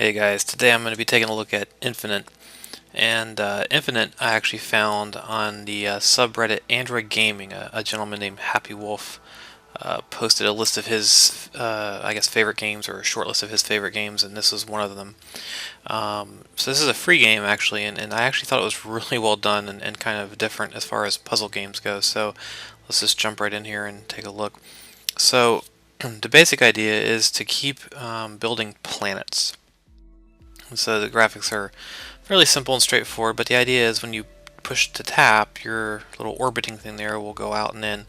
Hey guys, today I'm going to be taking a look at Infinite. And Infinite I actually found on the subreddit AndroidGaming. A gentleman named HappyWulf posted a list of his, I guess, favorite games, or a short list of his favorite games, and this was one of them. So this is a free game actually, and I actually thought it was really well done and kind of different as far as puzzle games go. So let's just jump right in here and take a look. So the basic idea is to keep building planets. So the graphics are fairly simple and straightforward, but the idea is when you push to tap, your little orbiting thing there will go out and in,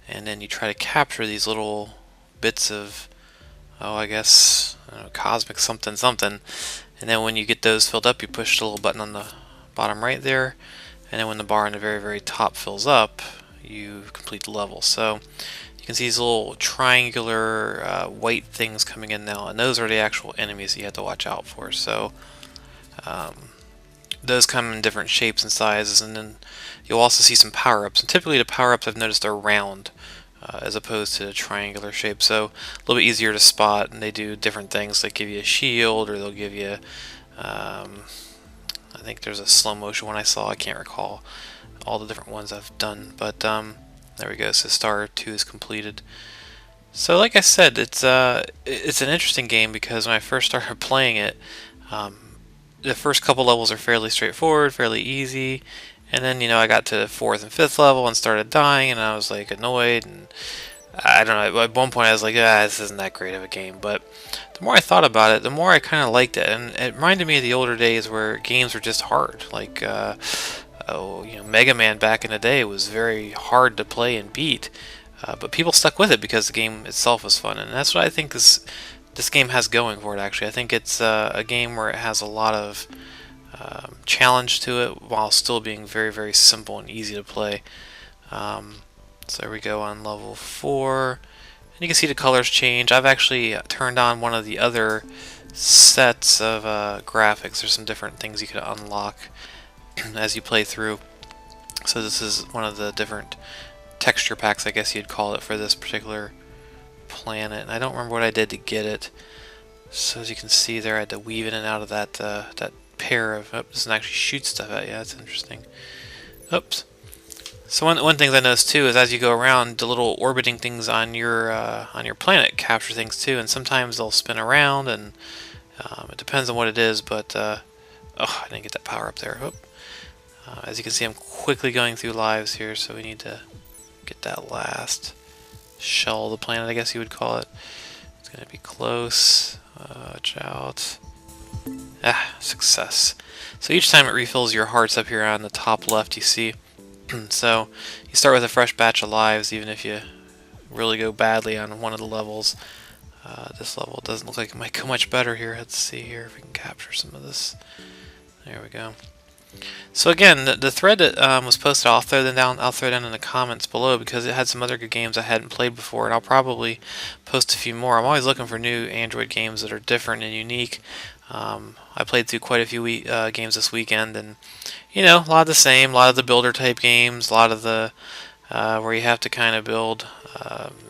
and then you try to capture these little bits of, oh, I guess, I don't know, cosmic something something, and then when you get those filled up, you push the little button on the bottom right there, and then when the bar on the very top fills up, you complete the level. So you can see these little triangular white things coming in now, and those are the actual enemies that you have to watch out for. So those come in different shapes and sizes, and then you'll also see some power-ups. And typically the power-ups I've noticed are round as opposed to the triangular shape, so a little bit easier to spot, and they do different things. They give you a shield, or they'll give you, I think there's a slow motion one I saw. I can't recall all the different ones I've done, but there we go. So Star 2 is completed. So like I said, it's an interesting game because when I first started playing it, the first couple levels are fairly straightforward, fairly easy, and then I got to the 4th and 5th level and started dying, and I was like annoyed, and I don't know. At one point I was like, this isn't that great of a game. But the more I thought about it, the more I kind of liked it, and it reminded me of the older days where games were just hard, like Mega Man back in the day was very hard to play and beat, but people stuck with it because the game itself was fun, and that's what I think this game has going for it. Actually, I think it's a game where it has a lot of challenge to it while still being very simple and easy to play. So there we go on level 4, and you can see the colors change. I've actually turned on one of the other sets of graphics. There's some different things you can unlock as you play through. So this is one of the different texture packs, I guess you'd call it, for this particular planet, and I don't remember what I did to get it. So as you can see there, I had to weave in and out of that pair of, it doesn't actually shoot stuff at you. That's interesting. Oops. So one thing I noticed too is as you go around, the little orbiting things on your planet capture things too, and sometimes they'll spin around, and it depends on what it is. But oh, I didn't get that power up there. As you can see, I'm quickly going through lives here, so we need to get that last shell of the planet, I guess you would call it. It's going to be close. Watch out. Success. So each time it refills your hearts up here on the top left, you see. So you start with a fresh batch of lives, even if you really go badly on one of the levels. This level doesn't look like it might go much better here. Let's see here if we can capture some of this. There we go. So again, the thread that was posted, I'll throw them down in the comments below because it had some other good games I hadn't played before, and I'll probably post a few more. I'm always looking for new Android games that are different and unique. I played through quite a few games this weekend, and a lot of the same, a lot of the builder type games, a lot of the where you have to kind of build,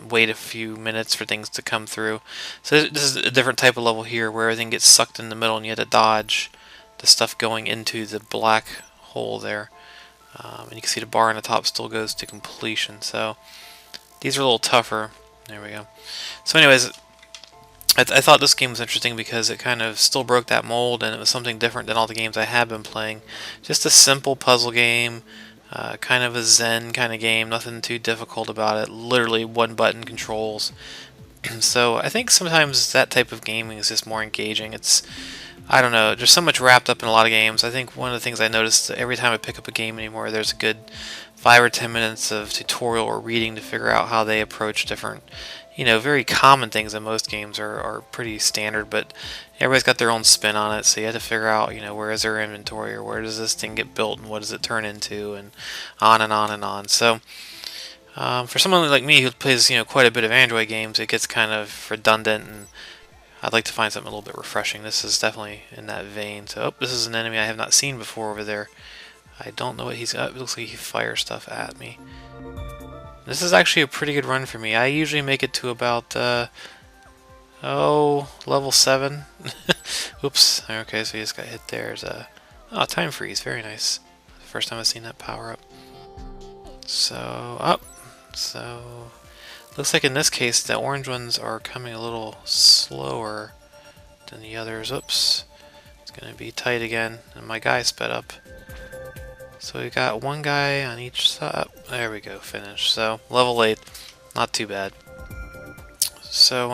wait a few minutes for things to come through. So this is a different type of level here where everything gets sucked in the middle and you have to dodge the stuff going into the black hole there, and you can see the bar on the top still goes to completion. So these are a little tougher. There we go. So anyways, I thought this game was interesting because it kind of still broke that mold, and it was something different than all the games I have been playing. Just a simple puzzle game, kind of a zen kind of game, nothing too difficult about it, literally one button controls. So I think sometimes that type of gaming is just more engaging. I don't know, there's so much wrapped up in a lot of games. I think one of the things I noticed every time I pick up a game anymore, there's a good 5 or 10 minutes of tutorial or reading to figure out how they approach different, very common things in most games are pretty standard, but everybody's got their own spin on it, so you have to figure out, where is their inventory, or where does this thing get built, and what does it turn into, and on and on and on. So for someone like me who plays, quite a bit of Android games, it gets kind of redundant, and I'd like to find something a little bit refreshing. This is definitely in that vein. So, this is an enemy I have not seen before over there. I don't know what he's got. It looks like he fires stuff at me. This is actually a pretty good run for me. I usually make it to about, level 7 Oops. Okay, so he just got hit there. There's a time freeze. Very nice. First time I've seen that power up. So up. So looks like in this case the orange ones are coming a little slower than the others. Oops. It's gonna be tight again, and my guy sped up. So we got one guy on each side. There we go. Finished. So level 8. Not too bad. So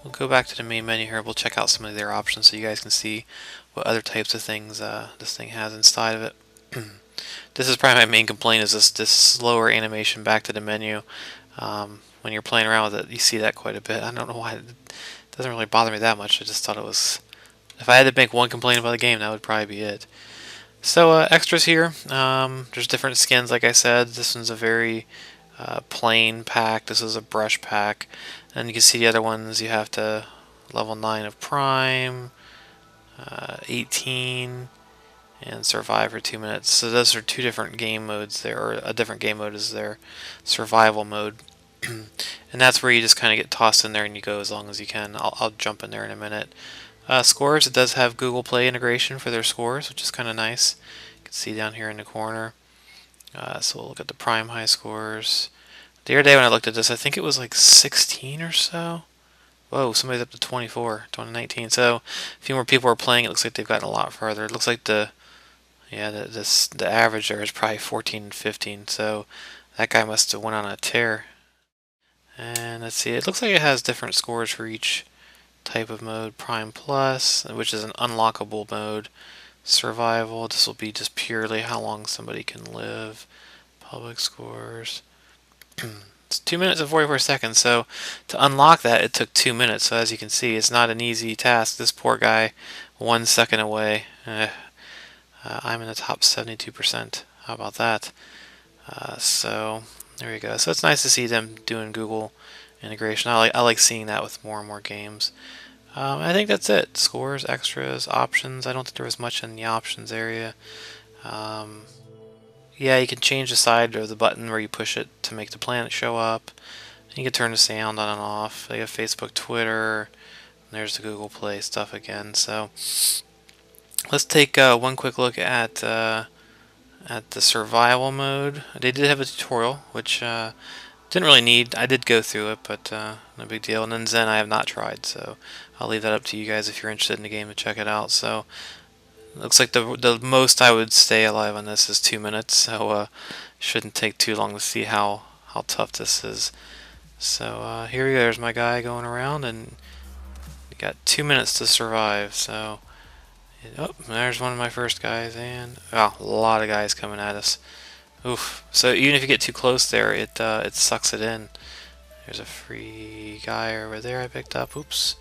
we'll go back to the main menu here. We'll check out some of their options so you guys can see what other types of things this thing has inside of it. This is probably my main complaint, is this slower animation back to the menu. When you're playing around with it, you see that quite a bit. I don't know why. It doesn't really bother me that much. I just thought it was... If I had to make one complaint about the game, that would probably be it. So extras here. There's different skins, like I said. This one's a very plain pack. This is a brush pack. And you can see the other ones. You have to level 9 of Prime, 18, and survive for 2 minutes. So those are two different game modes there, or a different game mode is their survival mode. And that's where you just kind of get tossed in there and you go as long as you can. I'll jump in there in a minute. Scores, it does have Google Play integration for their scores, which is kind of nice. You can see down here in the corner. So we'll look at the Prime High scores. The other day when I looked at this, I think it was like 16 or so. Whoa, somebody's up to 24, 2019. So a few more people are playing. It looks like they've gotten a lot farther. It looks like the average there is probably 14 and 15. So that guy must have went on a tear. And let's see, it looks like it has different scores for each type of mode. Prime Plus, which is an unlockable mode. Survival, this will be just purely how long somebody can live. Public scores. It's 2 minutes and 44 seconds, so to unlock that it took 2 minutes. So as you can see, it's not an easy task. This poor guy, 1 second away. I'm in the top 72%. How about that? So there you go. So it's nice to see them doing Google integration. I like seeing that with more and more games. I think that's it. Scores, extras, options. I don't think there was much in the options area. Yeah, you can change the side of the button where you push it to make the planet show up. You can turn the sound on and off. They have Facebook, Twitter. And there's the Google Play stuff again. So let's take one quick look at the survival mode. They did have a tutorial, which didn't really need. I did go through it, but no big deal. And then Zen I have not tried, so I'll leave that up to you guys if you're interested in the game to check it out. So looks like the most I would stay alive on this is 2 minutes, so shouldn't take too long to see how tough this is. So here we go. There's my guy going around, and we got 2 minutes to survive. So oh, there's one of my first guys, and a lot of guys coming at us. Oof. So even if you get too close there, it sucks it in. There's a free guy over there I picked up. Oops.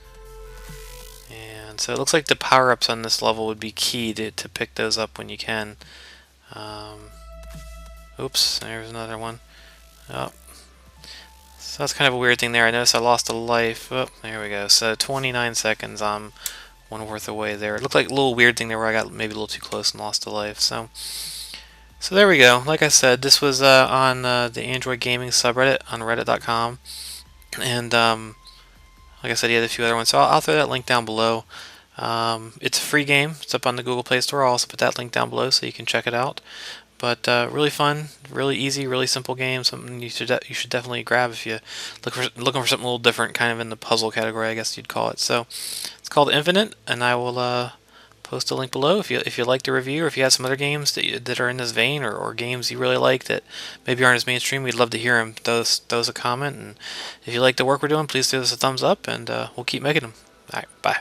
And so it looks like the power-ups on this level would be key to pick those up when you can. Oops, there's another one. Oh. So that's kind of a weird thing there. I noticed I lost a life. Oh, there we go. So 29 seconds. I'm one worth away there. It looked like a little weird thing there where I got maybe a little too close and lost a life. So there we go. Like I said, this was on the Android Gaming subreddit on reddit.com. And like I said, he had a few other ones, so I'll throw that link down below. It's a free game. It's up on the Google Play Store. I'll also put that link down below so you can check it out. But really fun, really easy, really simple game. Something you should definitely grab if you looking for something a little different, kind of in the puzzle category, I guess you'd call it. So it's called Infinite, and I will post a link below if you like the review, or if you have some other games that are in this vein, or games you really like that maybe aren't as mainstream. We'd love to hear them. Those a comment, and if you like the work we're doing, please give us a thumbs up, and we'll keep making them. All right, bye.